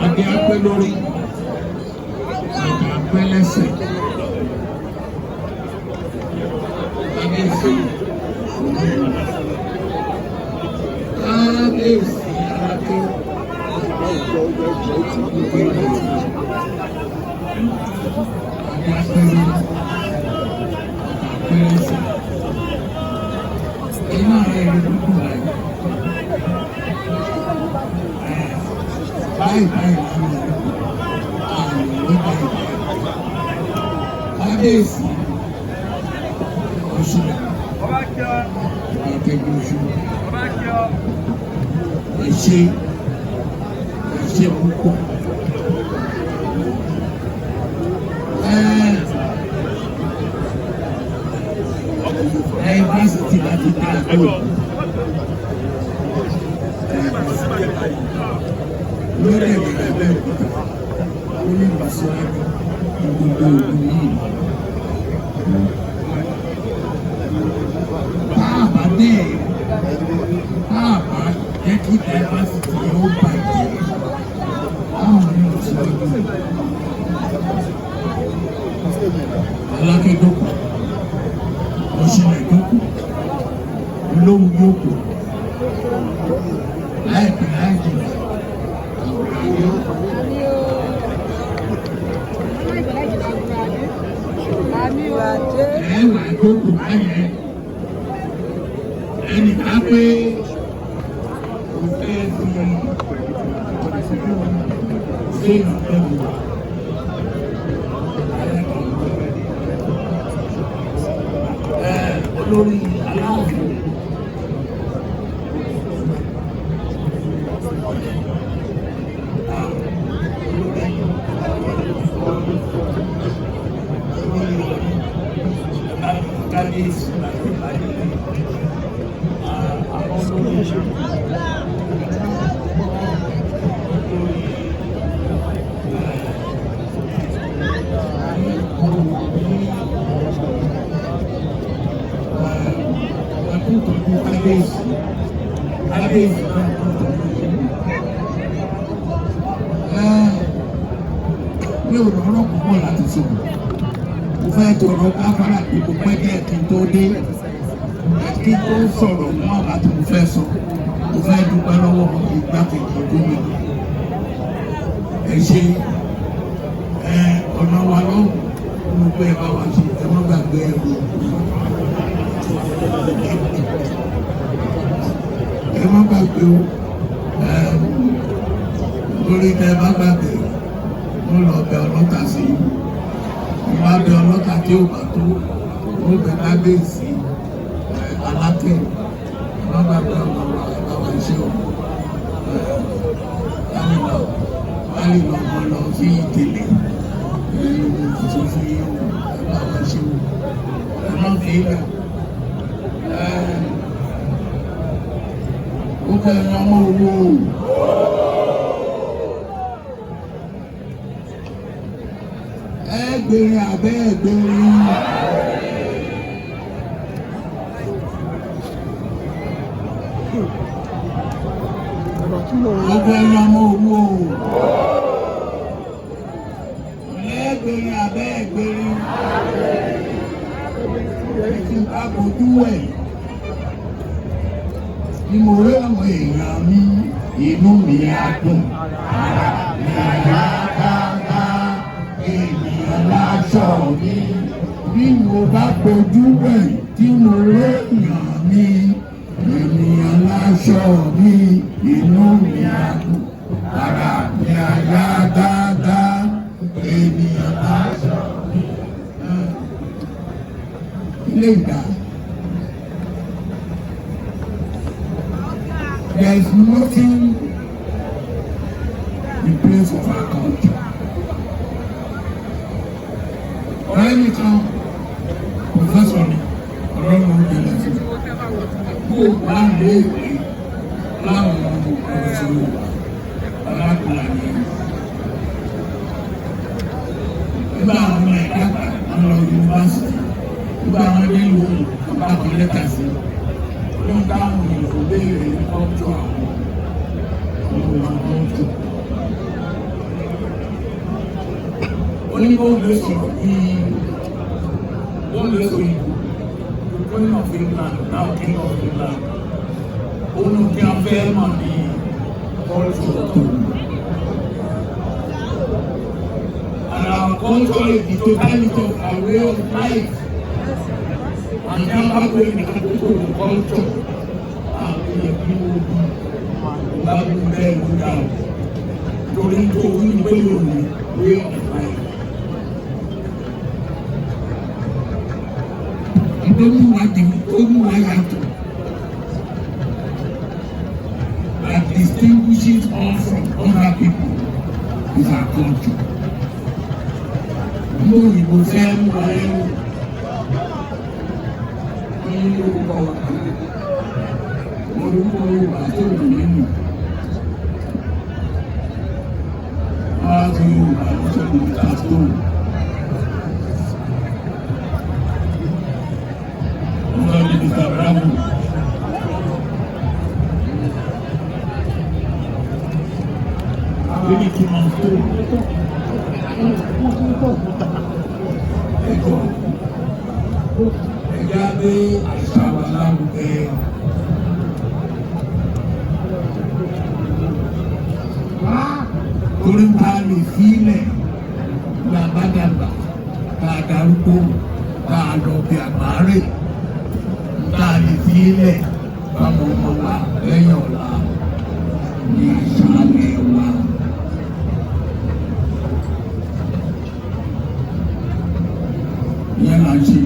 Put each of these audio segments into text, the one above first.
Adé apẹ́ lórí, apẹ́ lẹ́sẹ̀. Kábíyèsí, kábíyèsí aláké. Adé apẹ́ lórí, apẹ́ lẹ́sẹ̀. Iná rẹ̀ ló dúdú rẹ̀. Báyìí kábíyèsí oṣù àtẹ̀gbẹ̀ oṣù ẹ̀ṣẹ̀ púpọ̀ yunifásitì láti dá àgbò lórí ẹ̀rọ Abẹ́òkúta ó ní ìwàsíwájú gbogbo ògùn yìí. Báàbá bẹ́ẹ̀ báàbá jẹ́ kí yunifásitì yẹn ó bàjẹ́ báwọn ní ìwàsíwájú alákẹ́dọ́kọ̀ òṣìlẹ̀ dọ́kọ̀ olóhùn yóò kù láìpẹ́ láìjìnà. Ẹ̀wà ìkókò báyẹn ẹnì ká pé kò fẹ́ fi ṣé ìfẹ́wò olórí aláwọ̀. kábíyèsí náà tó tó mi ò lọ́rọ̀ púpọ̀ láti sọ̀rọ̀ mo fẹ́ tọrọ káfárà pé mo pẹ́ kẹ́ kí n tó dé kí n tó sọ̀rọ̀ mọ́ àbá tí mo fẹ́ sọ mo fẹ́ dúpẹ́ lọ́wọ́ igbákejì gómìnà ẹ ṣe ọ̀nà wa lọ́wọ́ mo pẹ́ bá wa ṣe ẹ má gbàgbé ẹ̀rọ ẹ má gbàgbé o lórí tẹ bá gbàgbé mo lọ bẹ ọlọ́ta sí i mo bá bẹ ọlọ́ta tí ó bá tó mo bẹ kábíyèsí alákẹ́ má gbàgbé ọmọ wa ìbáwá iṣẹ́ o wálé lọ mo lọ sí ìtẹ̀lé tó fi ìbáwá iṣẹ́ o ẹ má fi ilẹ̀ ó kẹ́ ọmọ owó o. Ẹgbẹ̀rin abẹ́ ẹgbẹ̀rin. Ẹgbẹ̀rin ọmọ owó. Ẹgbẹ̀rin abẹ́ ẹgbẹ̀rin. Ẹ̀sìn àbójú ẹ̀. Ní mo rí àwọn èèyàn mi, inú mi á dùn. Ní àyà dáadáa. Ènìyàn láṣọ mi bí mo bá bojú wẹ̀ tí mo réèyàn mi ènìyàn láṣọ mi inú mi á dùn ara mi á yá dáadáa ènìyàn láṣọ mi. Ilé ìgbà there is nothing in place of our country. Ọ̀rẹ́ mi kan pòfẹ́sọ̀ ni ọlọ́run oúnjẹ lẹ́sìn kó wà lé ìwé láwọn ọ̀rọ̀sọ̀rọ̀ alákùnrin àmì nígbà àwọn ọmọ ẹ̀dá àwọn lọ yunifásitì nígbà àwọn ilé ìlú ọba kan lẹ́tà sí ló ń dáhùn ìlú béèrè ọjọ́ àwọn ọmọ ọjọ́. Onígbòǹgbò sọ̀rọ̀ bíi gbòǹgbò sọ̀rọ̀ ìbò Queen of England now King of England òun kí a fẹ́ mọ̀ ní culture tó. And our culture is the totality of our way of life. And never going to the culture. And we are people who have been there without. Torí tó wí ní pé yóò ní way of life. That distinguishes us from other people is our culture. Mo ìbò fẹ́ mú wa lẹ́nu ní orúkọ wa orúkọ Yorùbá tó lò nínú wọ́n á fi Yorùbá lọ́sọ̀rọ̀ níta tó lò. Mr. Bravo. Really keep on going. Ẹja gbé àṣà wa lárugẹ. Torí ta lè sílẹ̀ ní àbádàgbà tá a darúgbó tá a lọ bí àgbáre. Láàyè sílẹ̀ báwọn ọmọ wa lẹ́yìn ọ̀la ní ìsàlẹ̀ wa. Ìyẹn là ń ṣe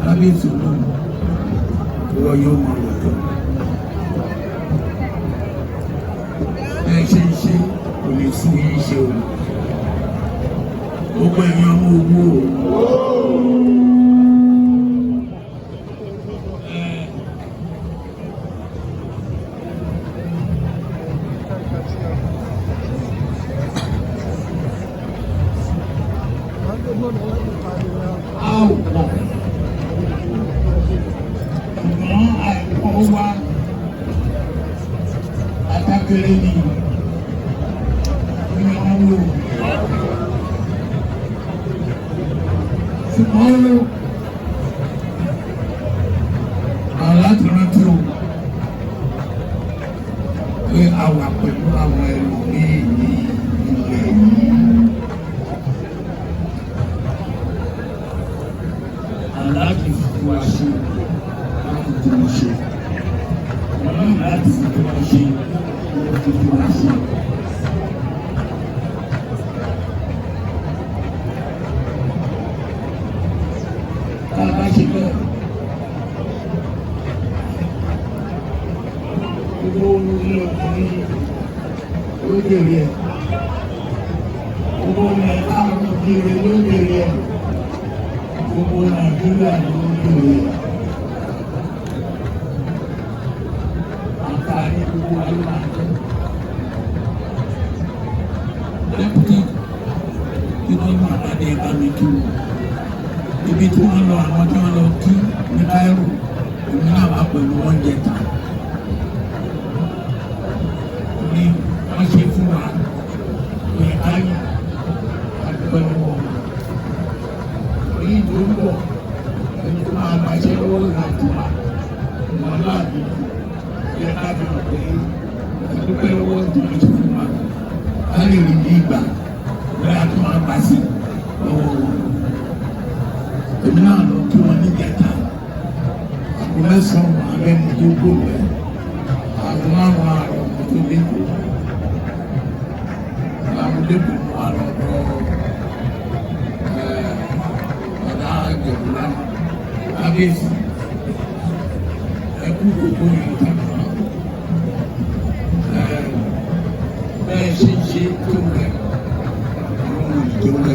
kábíyèsí olóhùn ìwọ yóò mọ lọ́dọ̀. Ẹ ṣe iṣẹ́ kò lè sún yín ṣe o. Gbogbo ẹ̀yin ọmọ owó o. Ṣùgbọ́n àìkọ́ wa kéré ní ọmọ wò ṣùgbọ́n aláti rántí o pé a wà pẹ̀lú àwọn ẹlòmíì ní ilẹ̀ yìí. Aláti fi wá sí láti tí wọ́n ṣe. Ọlọ́run láti fi wá ṣe láti fi wá sí. Tá a bá ṣe bẹ́ẹ̀. Gbogbo ilé ọkùnrin ló dèrè ẹ̀. Gbogbo ilẹ̀ káàrọ̀ òkèèrè ló dèrè ẹ̀. Gbogbo Nàìjíríà ló dèrè ẹ̀. Àǹfààní gbogbo ayé máa jẹ́. Dẹ́pútì kí wọ́n máa bá dé bá mi kí wọ́n. Ibi tí wọ́n lọ àwọn tí wọ́n lọ kí ní Káírò, èmi náà wà pẹ̀lú oúnjẹ ta. Ní wọ́n ṣe fún wa ní ayé àgbẹ̀wò ní ìdúró ẹni tó máa gbàṣẹ lọ́wọ́ láti wá wọn láàbí yẹ ká fi hàn pé ìdúpẹ́ lọ́wọ́ tí wọ́n ṣe fún wa á lè rí ní ìgbà lọ́yà tó máa gbà sí lọ́wọ́ wọn. Èmi náà lọ kí wọ́n ní gẹ̀ẹ́ta àpò mẹ́sàn-án wọn abẹ́ni tó gbòòrò ẹ̀ àpò márùn-ún àrọ̀ ọ̀pọ̀ tó dé kò. Débò wà lọ́dọ̀ ọ̀dà àjẹ̀bùlá kábíyèsí ẹkú gbogbo yìí tàbí bẹ́ẹ̀ ṣe ń ṣe tó rẹ̀ àwọn ìjọba